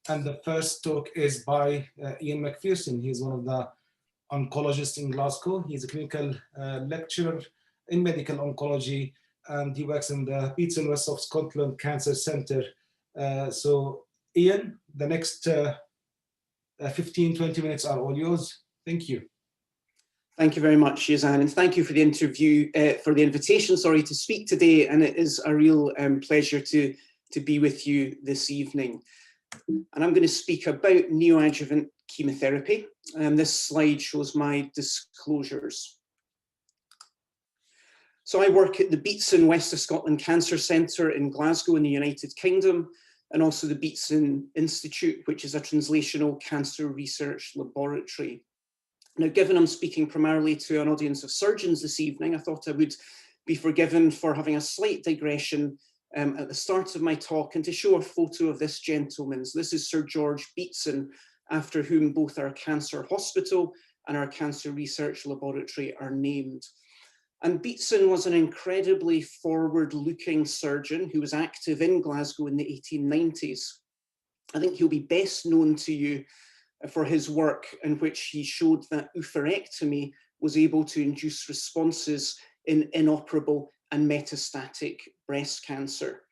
And the first talk is by Iain MacPherson. He's one of the oncologists in Glasgow. He's a clinical lecturer in medical oncology, and he works in the Beats and West of Scotland Cancer Centre. So Iain, the next 15-20 minutes are all yours. Thank you. Thank you very much, Yazan, and thank you for the invitation, to speak today. And it is a real pleasure to be with you this evening. And I'm going to speak about neoadjuvant chemotherapy. This slide shows my disclosures. So I work at the Beats and West of Scotland Cancer Centre in Glasgow in the United Kingdom, and also the Beatson Institute, which is a translational cancer research laboratory. Now, given I'm speaking primarily to an audience of surgeons this evening, I thought I would be forgiven for having a slight digression at the start of my talk, and to show a photo of this gentleman. So this is Sir George Beatson, after whom both our cancer hospital and our cancer research laboratory are named. And Beatson was an incredibly forward-looking surgeon who was active in Glasgow in the 1890s. I think he'll be best known to you for his work in which he showed that oophorectomy was able to induce responses in inoperable and metastatic breast cancer.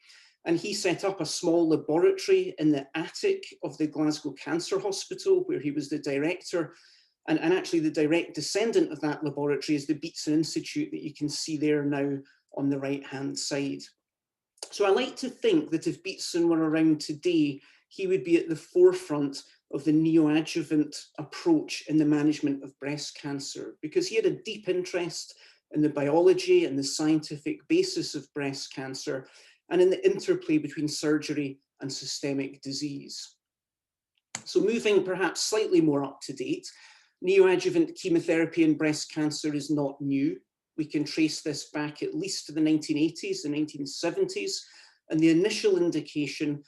And he set up a small laboratory in the attic of the Glasgow Cancer Hospital, where he was the director. And actually the direct descendant of that laboratory is the Beatson Institute that you can see there now on the right-hand side. So I like to think that if Beatson were around today, he would be at the forefront of the neoadjuvant approach in the management of breast cancer, because he had a deep interest in the biology and the scientific basis of breast cancer, and in the interplay between surgery and systemic disease. So moving perhaps slightly more up to date, neoadjuvant chemotherapy in breast cancer is not new. We can trace this back at least to the 1980s and 1970s, and the initial indication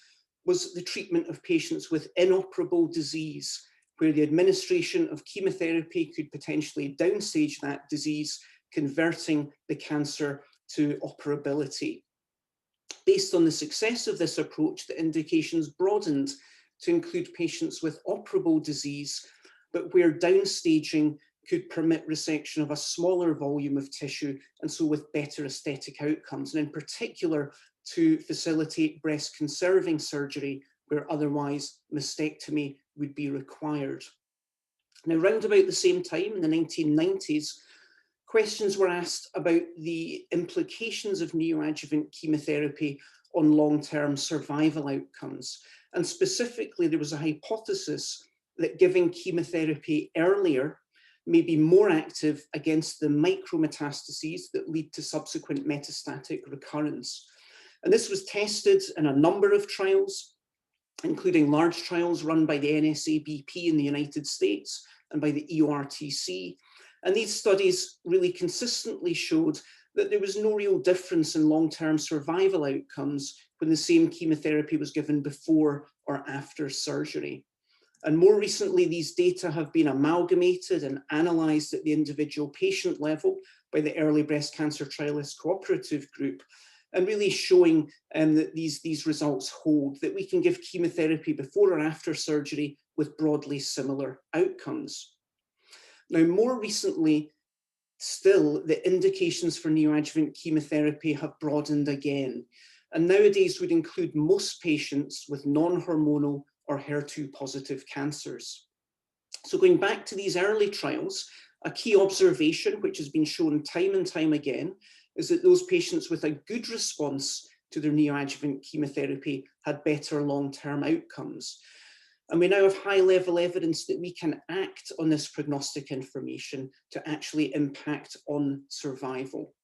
was the treatment of patients with inoperable disease, where the administration of chemotherapy could potentially downstage that disease, converting the cancer to operability. Based on the success of this approach, the indications broadened to include patients with operable disease, but where downstaging could permit resection of a smaller volume of tissue, and so with better aesthetic outcomes, and in particular to facilitate breast conserving surgery where otherwise mastectomy would be required. Now, round about the same time, in the 1990s, questions were asked about the implications of neoadjuvant chemotherapy on long-term survival outcomes. And specifically, there was a hypothesis that giving chemotherapy earlier may be more active against the micrometastases that lead to subsequent metastatic recurrence. And this was tested in a number of trials, including large trials run by the NSABP in the United States and by the EORTC. And these studies really consistently showed that there was no real difference in long-term survival outcomes when the same chemotherapy was given before or after surgery. And more recently, these data have been amalgamated and analysed at the individual patient level by the Early Breast Cancer Trialist Cooperative Group, and really showing that these results hold, that we can give chemotherapy before or after surgery with broadly similar outcomes. Now, more recently, still, the indications for neoadjuvant chemotherapy have broadened again, and nowadays would include most patients with non-hormonal or HER2-positive cancers. So going back to these early trials, a key observation which has been shown time and time again is that those patients with a good response to their neoadjuvant chemotherapy had better long-term outcomes. And we now have high-level evidence that we can act on this prognostic information to actually impact on survival.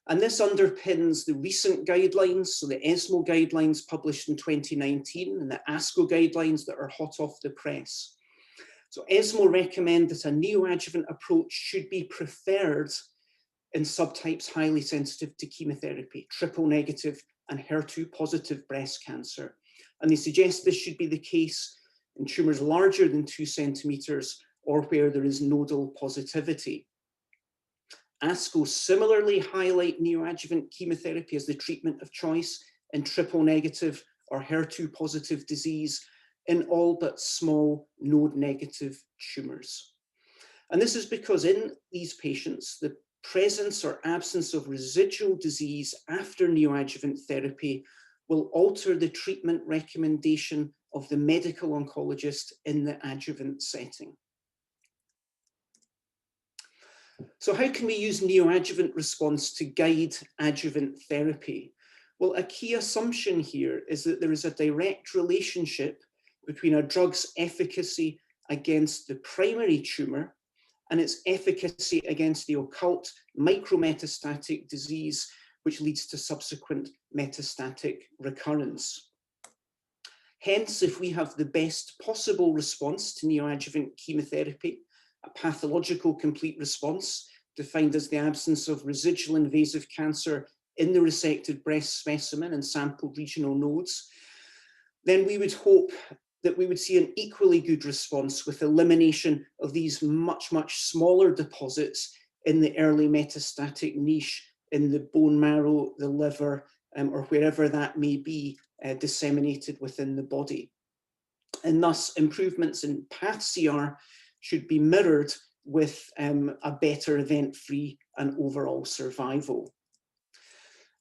And this underpins the recent guidelines, so the ESMO guidelines published in 2019 and the ASCO guidelines that are hot off the press. So ESMO recommend that a neoadjuvant approach should be preferred in subtypes highly sensitive to chemotherapy, triple negative and HER2 positive breast cancer. And they suggest this should be the case in tumours larger than 2 centimetres or where there is nodal positivity. ASCO similarly highlight neoadjuvant chemotherapy as the treatment of choice in triple negative or HER2 positive disease, in all but small node-negative tumours. And this is because in these patients, the presence or absence of residual disease after neoadjuvant therapy will alter the treatment recommendation of the medical oncologist in the adjuvant setting. So how can we use neoadjuvant response to guide adjuvant therapy? Well, a key assumption here is that there is a direct relationship between a drug's efficacy against the primary tumour and its efficacy against the occult micrometastatic disease, which leads to subsequent metastatic recurrence. Hence, if we have the best possible response to neoadjuvant chemotherapy, a pathological complete response, defined as the absence of residual invasive cancer in the resected breast specimen and sampled regional nodes, then we would hope that we would see an equally good response with elimination of these much, much smaller deposits in the early metastatic niche in the bone marrow, the liver, or wherever that may be disseminated within the body. And thus, improvements in path-CR should be mirrored with a better event-free and overall survival.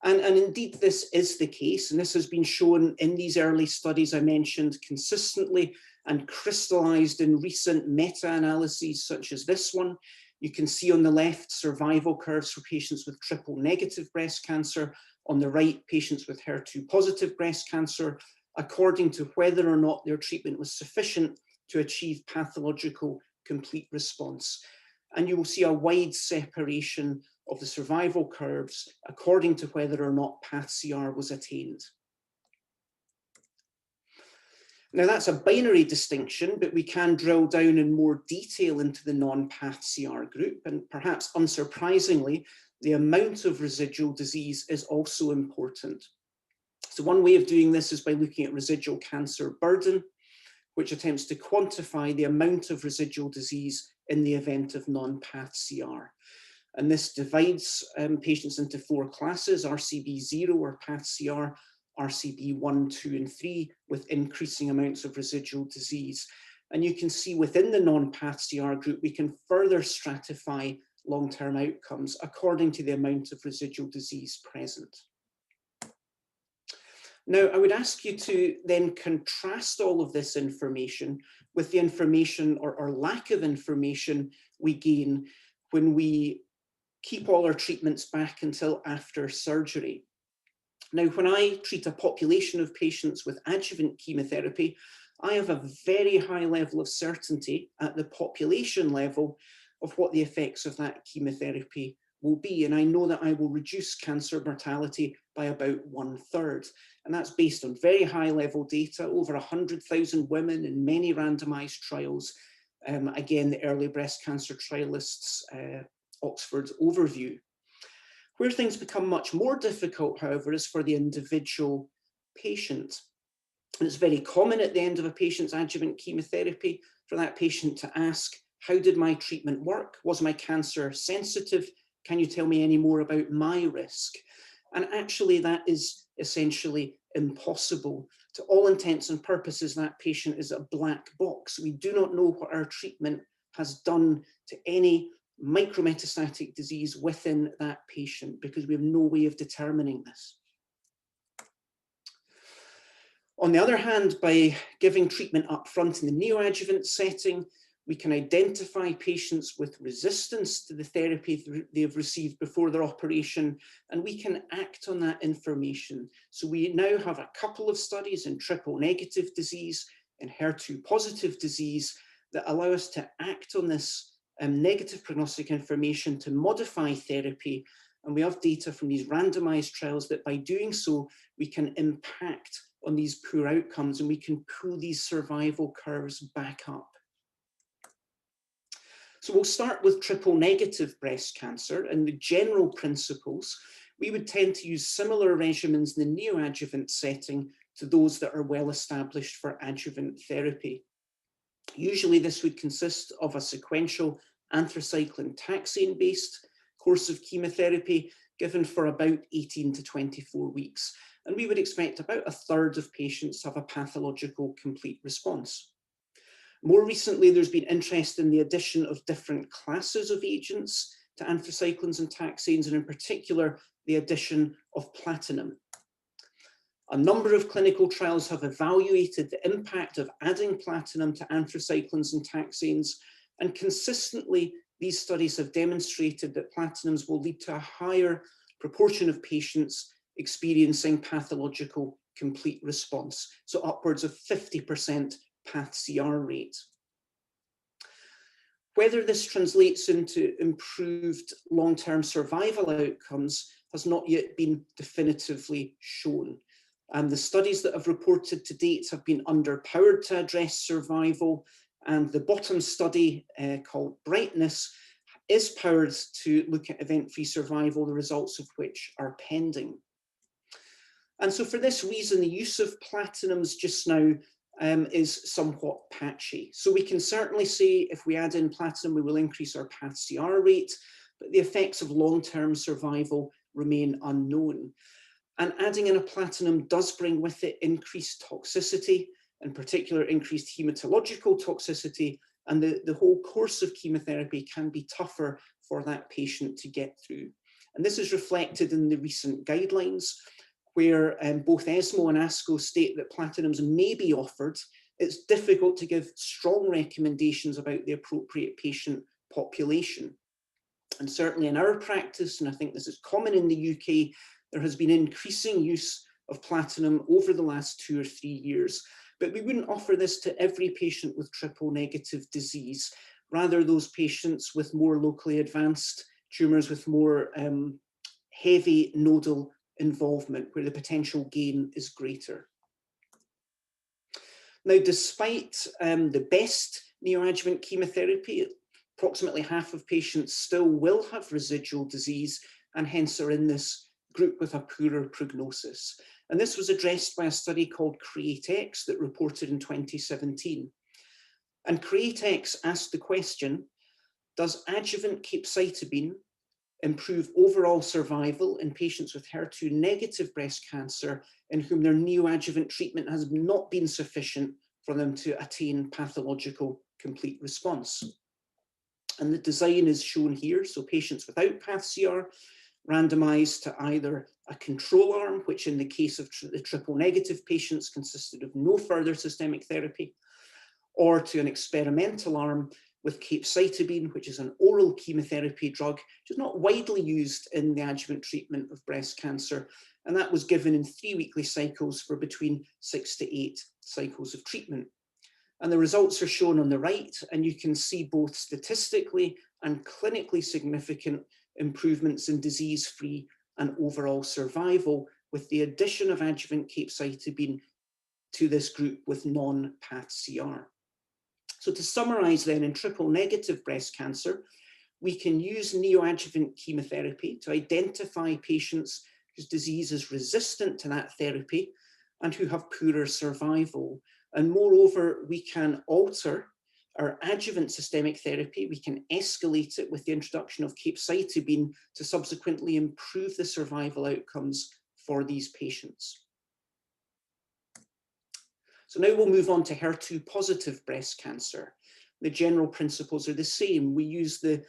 And indeed, this is the case, and this has been shown in these early studies I mentioned consistently and crystallized in recent meta-analyses such as this one. You can see on the left survival curves for patients with triple-negative breast cancer, on the right patients with HER2-positive breast cancer, according to whether or not their treatment was sufficient to achieve pathological complete response. And you will see a wide separation of the survival curves according to whether or not path-CR was attained. Now that's a binary distinction, but we can drill down in more detail into the non-path-CR group, and perhaps unsurprisingly, the amount of residual disease is also important. So one way of doing this is by looking at residual cancer burden, which attempts to quantify the amount of residual disease in the event of non-path-CR. And this divides patients into 4 classes: RCB 0 or path-CR, RCB 1, 2, and 3, with increasing amounts of residual disease. And you can see within the non-path-CR group, we can further stratify long-term outcomes according to the amount of residual disease present. Now, I would ask you to then contrast all of this information with the information or lack of information we gain when we keep all our treatments back until after surgery. Now, when I treat a population of patients with adjuvant chemotherapy, I have a very high level of certainty at the population level of what the effects of that chemotherapy will be. And I know that I will reduce cancer mortality by about 1/3. And that's based on very high level data, over 100,000 women in many randomized trials. Again, the early breast cancer trialists, Oxford overview. Where things become much more difficult, however, is for the individual patient. And it's very common at the end of a patient's adjuvant chemotherapy for that patient to ask, how did my treatment work? Was my cancer sensitive? Can you tell me any more about my risk? And actually that is essentially impossible. To all intents and purposes, that patient is a black box. We do not know what our treatment has done to any micrometastatic disease within that patient because we have no way of determining this. On the other hand, by giving treatment up front in the neoadjuvant setting, we can identify patients with resistance to the therapy they have received before their operation, and we can act on that information. So we now have a couple of studies in triple-negative disease and HER2-positive disease that allow us to act on this negative prognostic information to modify therapy. And we have data from these randomized trials that by doing so, we can impact on these poor outcomes and we can pull these survival curves back up. So we'll start with triple-negative breast cancer, and the general principles. We would tend to use similar regimens in the neoadjuvant setting to those that are well established for adjuvant therapy. Usually this would consist of a sequential anthracycline taxane-based course of chemotherapy given for about 18 to 24 weeks. and we would expect about a third of patients to have a pathological complete response. More recently, there's been interest in the addition of different classes of agents to anthracyclines and taxanes, and in particular, the addition of platinum. A number of clinical trials have evaluated the impact of adding platinum to anthracyclines and taxanes, and consistently, these studies have demonstrated that platinums will lead to a higher proportion of patients experiencing pathological complete response, so upwards of 50% path-CR rate. Whether this translates into improved long-term survival outcomes has not yet been definitively shown. The studies that have reported to date have been underpowered to address survival, and the bottom study called Brightness is powered to look at event-free survival, the results of which are pending. And so for this reason, the use of platinums just now is somewhat patchy. So we can certainly say if we add in platinum, we will increase our path-CR rate, but the effects of long-term survival remain unknown. And adding in a platinum does bring with it increased toxicity, in particular increased hematological toxicity, and the whole course of chemotherapy can be tougher for that patient to get through. And this is reflected in the recent guidelines, where both ESMO and ASCO state that platinums may be offered. It's difficult to give strong recommendations about the appropriate patient population. And certainly in our practice, and I think this is common in the UK, there has been increasing use of platinum over the last 2 or 3 years. But we wouldn't offer this to every patient with triple negative disease, rather those patients with more locally advanced tumours with more heavy nodal involvement, where the potential gain is greater. Now, despite the best neoadjuvant chemotherapy, approximately half of patients still will have residual disease and hence are in this group with a poorer prognosis. And this was addressed by a study called CREATE-X that reported in 2017. And CREATE-X asked the question, does adjuvant capecitabine improve overall survival in patients with HER2 negative breast cancer in whom their neoadjuvant treatment has not been sufficient for them to attain pathological complete response? And the design is shown here. So patients without path-CR randomized to either a control arm, which in the case of the triple negative patients consisted of no further systemic therapy, or to an experimental arm with capecitabine, which is an oral chemotherapy drug, which is not widely used in the adjuvant treatment of breast cancer. And that was given in 3 weekly cycles for between 6 to 8 cycles of treatment. And the results are shown on the right, and you can see both statistically and clinically significant improvements in disease-free and overall survival with the addition of adjuvant capecitabine to this group with non-path-CR. So to summarize then, in triple negative breast cancer, we can use neoadjuvant chemotherapy to identify patients whose disease is resistant to that therapy and who have poorer survival. And moreover, we can alter our adjuvant systemic therapy. We can escalate it with the introduction of capecitabine to subsequently improve the survival outcomes for these patients. So now we'll move on to HER2 positive breast cancer. The general principles are the same. We use the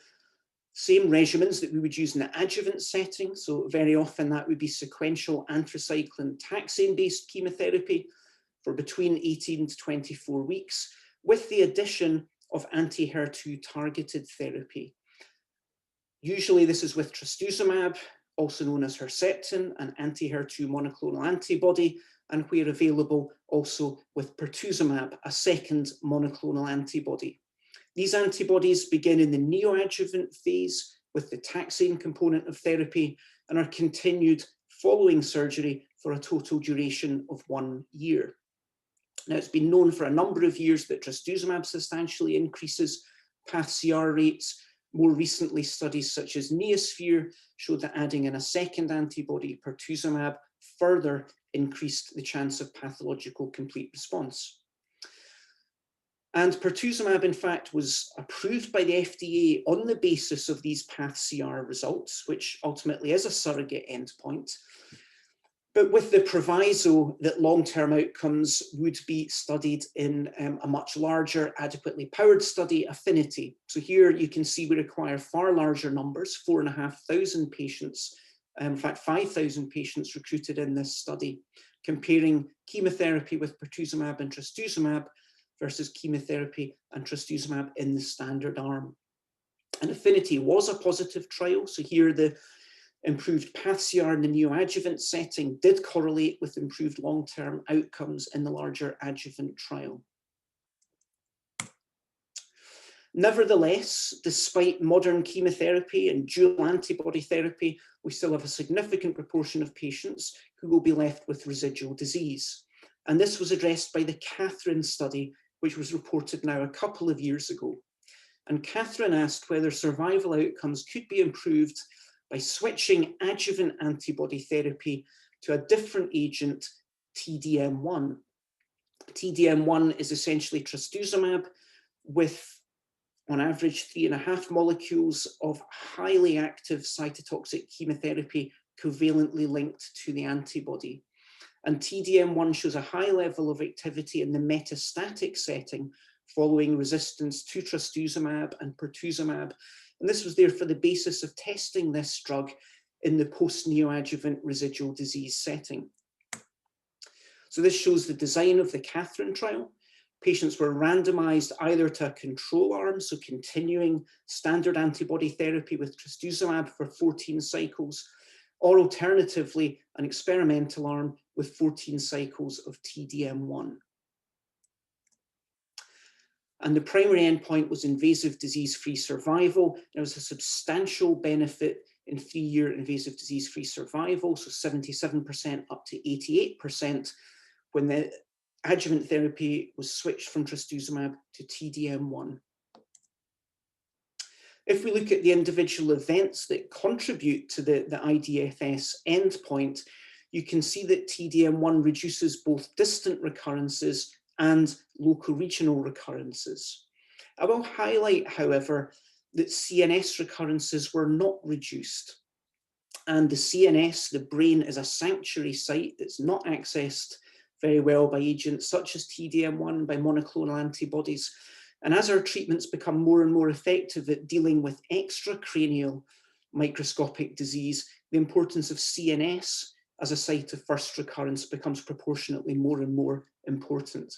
same regimens that we would use in the adjuvant setting. So very often that would be sequential anthracycline taxane-based chemotherapy for between 18 to 24 weeks, with the addition of anti-HER2 targeted therapy. Usually this is with trastuzumab, also known as Herceptin, an anti-HER2 monoclonal antibody, and where available also with pertuzumab, a second monoclonal antibody. These antibodies begin in the neoadjuvant phase with the taxane component of therapy and are continued following surgery for a total duration of 1 year. Now, it's been known for a number of years that trastuzumab substantially increases path-CR rates. More recently, studies such as Neosphere showed that adding in a second antibody, pertuzumab, further increased the chance of pathological complete response. And pertuzumab, in fact, was approved by the FDA on the basis of these path-CR results, which ultimately is a surrogate endpoint. but with the proviso that long-term outcomes would be studied in a much larger, adequately powered study, Affinity. So here you can see we require far larger numbers, 4,500 patients, in fact 5,000 patients recruited in this study, comparing chemotherapy with pertuzumab and trastuzumab versus chemotherapy and trastuzumab in the standard arm. And Affinity was a positive trial, so here the improved path-CR in the neoadjuvant setting did correlate with improved long-term outcomes in the larger adjuvant trial. Nevertheless, despite modern chemotherapy and dual antibody therapy, we still have a significant proportion of patients who will be left with residual disease. And this was addressed by the Catherine study, which was reported now a couple of years ago. And Catherine asked whether survival outcomes could be improved by switching adjuvant antibody therapy to a different agent, TDM1. TDM1 is essentially trastuzumab with, on average, 3.5 molecules of highly active cytotoxic chemotherapy covalently linked to the antibody. And TDM1 shows a high level of activity in the metastatic setting following resistance to trastuzumab and pertuzumab. And this was there for the basis of testing this drug in the post-neoadjuvant residual disease setting. So this shows the design of the Catherine trial. Patients were randomized either to a control arm, so continuing standard antibody therapy with trastuzumab for 14 cycles, or alternatively, an experimental arm with 14 cycles of TDM1. And the primary endpoint was invasive disease-free survival. There was a substantial benefit in 3-year invasive disease-free survival, so 77% up to 88% when the adjuvant therapy was switched from trastuzumab to TDM1. If we look at the individual events that contribute to the IDFS endpoint, you can see that TDM1 reduces both distant recurrences and local regional recurrences. I will highlight, however, that CNS recurrences were not reduced. And the CNS, the brain, is a sanctuary site that's not accessed very well by agents such as TDM1, by monoclonal antibodies. And as our treatments become more and more effective at dealing with extracranial microscopic disease, the importance of CNS as a site of first recurrence becomes proportionately more and more important.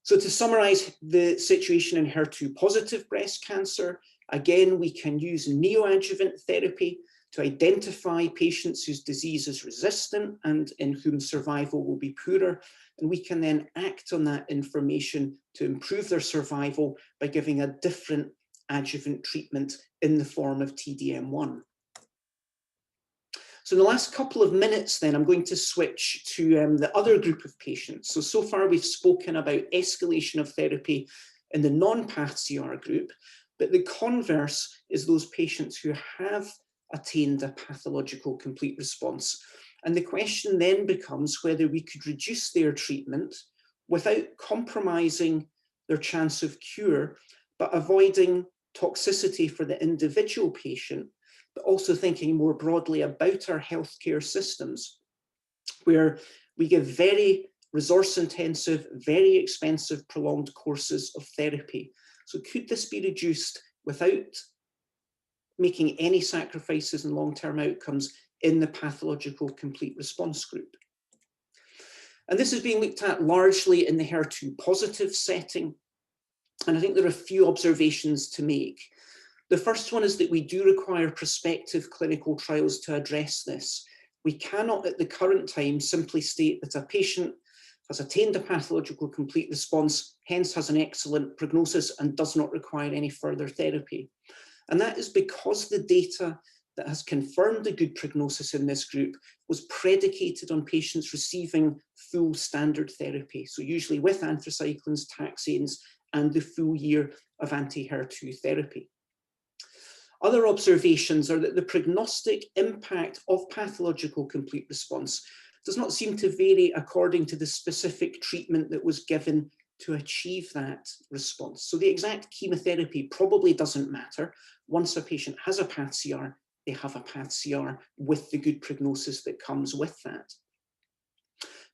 So to summarize the situation in HER2-positive breast cancer, again, we can use neoadjuvant therapy to identify patients whose disease is resistant and in whom survival will be poorer. And we can then act on that information to improve their survival by giving a different adjuvant treatment in the form of TDM1. So in the last couple of minutes then, I'm going to switch to the other group of patients. So far we've spoken about escalation of therapy in the non-path-CR group, but the converse is those patients who have attained a pathological complete response. And the question then becomes whether we could reduce their treatment without compromising their chance of cure, but avoiding toxicity for the individual patient, but also thinking more broadly about our healthcare systems, where we give very resource-intensive, very expensive, prolonged courses of therapy. So could this be reduced without making any sacrifices in long-term outcomes in the pathological complete response group? And this is being looked at largely in the HER2-positive setting. And I think there are a few observations to make. The first one is that we do require prospective clinical trials to address this. We cannot at the current time simply state that a patient has attained a pathological complete response, hence has an excellent prognosis and does not require any further therapy. And that is because the data that has confirmed the good prognosis in this group was predicated on patients receiving full standard therapy. So usually with anthracyclines, taxanes, and the full year of anti-HER2 therapy. Other observations are that the prognostic impact of pathological complete response does not seem to vary according to the specific treatment that was given to achieve that response. So the exact chemotherapy probably doesn't matter once a patient has a path-CR they have a PathCR with the good prognosis that comes with that.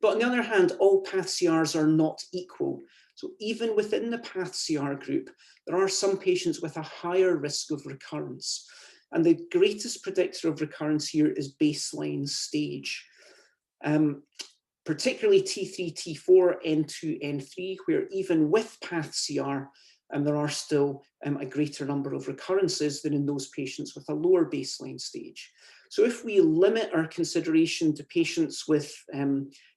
But on the other hand, all PathCRs are not equal. So even within the PathCR group, there are some patients with a higher risk of recurrence. And the greatest predictor of recurrence here is baseline stage. Particularly T3, T4, N2, N3, where even with PathCR, there are still a greater number of recurrences than in those patients with a lower baseline stage. So if we limit our consideration to patients with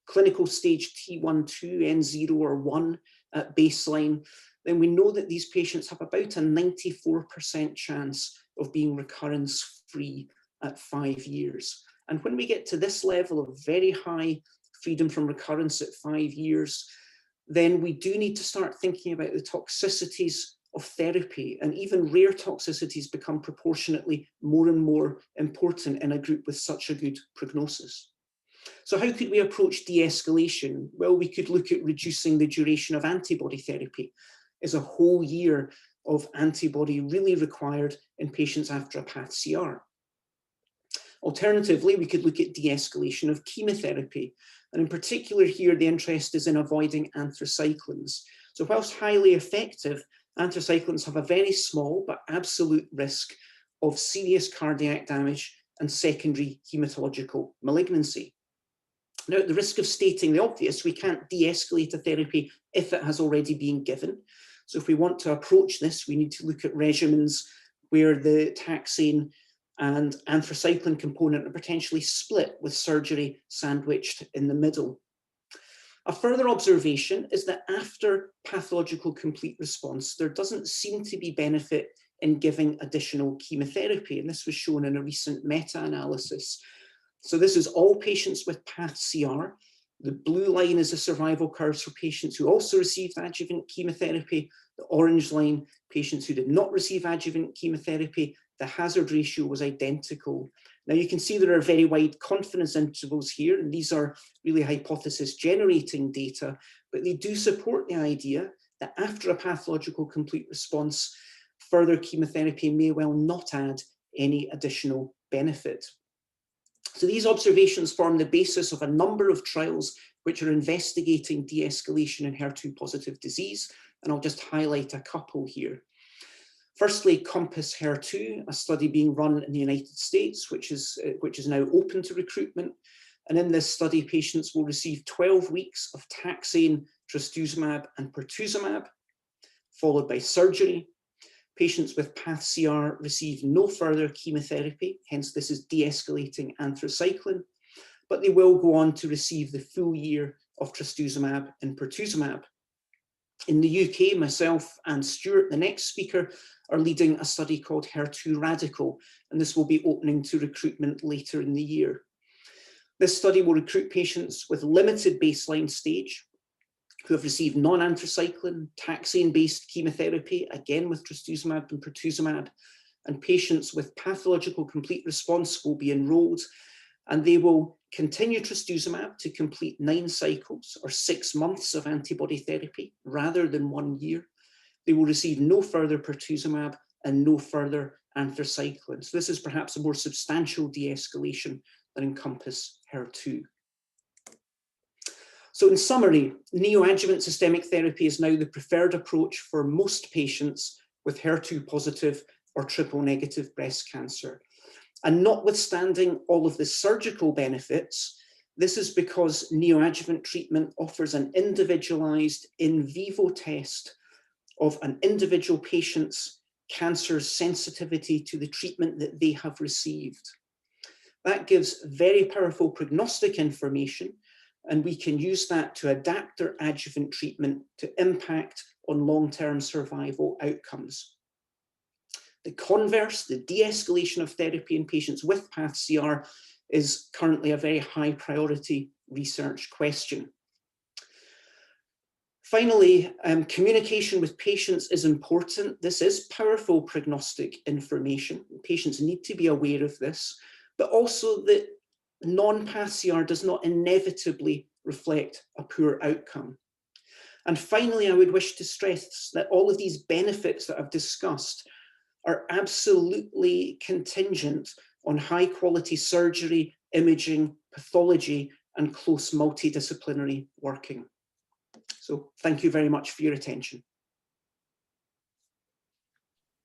clinical stage T1, 2, N0 or 1 at baseline, then we know that these patients have about a 94% chance of being recurrence-free at 5 years. And when we get to this level of very high freedom from recurrence at 5 years, then we do need to start thinking about the toxicities of therapy, and even rare toxicities become proportionately more and more important in a group with such a good prognosis. So how could we approach de-escalation? Well, we could look at reducing the duration of antibody therapy. Is a whole year of antibody really required in patients after a PathCR? Alternatively, we could look at de-escalation of chemotherapy. And in particular here, the interest is in avoiding anthracyclines. So whilst highly effective, anthracyclines have a very small but absolute risk of serious cardiac damage and secondary hematological malignancy. Now, at the risk of stating the obvious, we can't de-escalate a therapy if it has already been given. So if we want to approach this, we need to look at regimens where the taxane and anthracycline component are potentially split with surgery sandwiched in the middle. A further observation is that after pathological complete response, there doesn't seem to be benefit in giving additional chemotherapy. And this was shown in a recent meta-analysis. So this is all patients with PathCR. The blue line is the survival curves for patients who also received adjuvant chemotherapy. The orange line, patients who did not receive adjuvant chemotherapy. The hazard ratio was identical. Now you can see there are very wide confidence intervals here, and these are really hypothesis generating data, but they do support the idea that after a pathological complete response, further chemotherapy may well not add any additional benefit. So these observations form the basis of a number of trials which are investigating de-escalation in HER2-positive disease, and I'll just highlight a couple here. Firstly, Compass HER2, a study being run in the United States, which is now open to recruitment. And in this study, patients will receive 12 weeks of taxane, trastuzumab, and pertuzumab, followed by surgery. Patients with PathCR receive no further chemotherapy, hence this is de-escalating anthracycline, but they will go on to receive the full year of trastuzumab and pertuzumab. In the UK, myself and Stuart, the next speaker, are leading a study called HER2 Radical, and this will be opening to recruitment later in the year. This study will recruit patients with limited baseline stage who have received non-anthracycline, taxane-based chemotherapy, again with trastuzumab and pertuzumab, and patients with pathological complete response will be enrolled, and they will continue trastuzumab to complete 9 cycles or 6 months of antibody therapy rather than 1 year. They will receive no further pertuzumab and no further anthracycline. So this is perhaps a more substantial de-escalation than in Compass HER2. So in summary, neoadjuvant systemic therapy is now the preferred approach for most patients with HER2-positive or triple-negative breast cancer. And notwithstanding all of the surgical benefits, this is because neoadjuvant treatment offers an individualized in vivo test of an individual patient's cancer sensitivity to the treatment that they have received. That gives very powerful prognostic information, and we can use that to adapt our adjuvant treatment to impact on long-term survival outcomes. The converse, the de-escalation of therapy in patients with PathCR, is currently a very high priority research question. Finally, communication with patients is important. This is powerful prognostic information. Patients need to be aware of this, but also that non-PathCR does not inevitably reflect a poor outcome. And finally, I would wish to stress that all of these benefits that I've discussed are absolutely contingent on high quality surgery, imaging, pathology, and close multidisciplinary working. So thank you very much for your attention.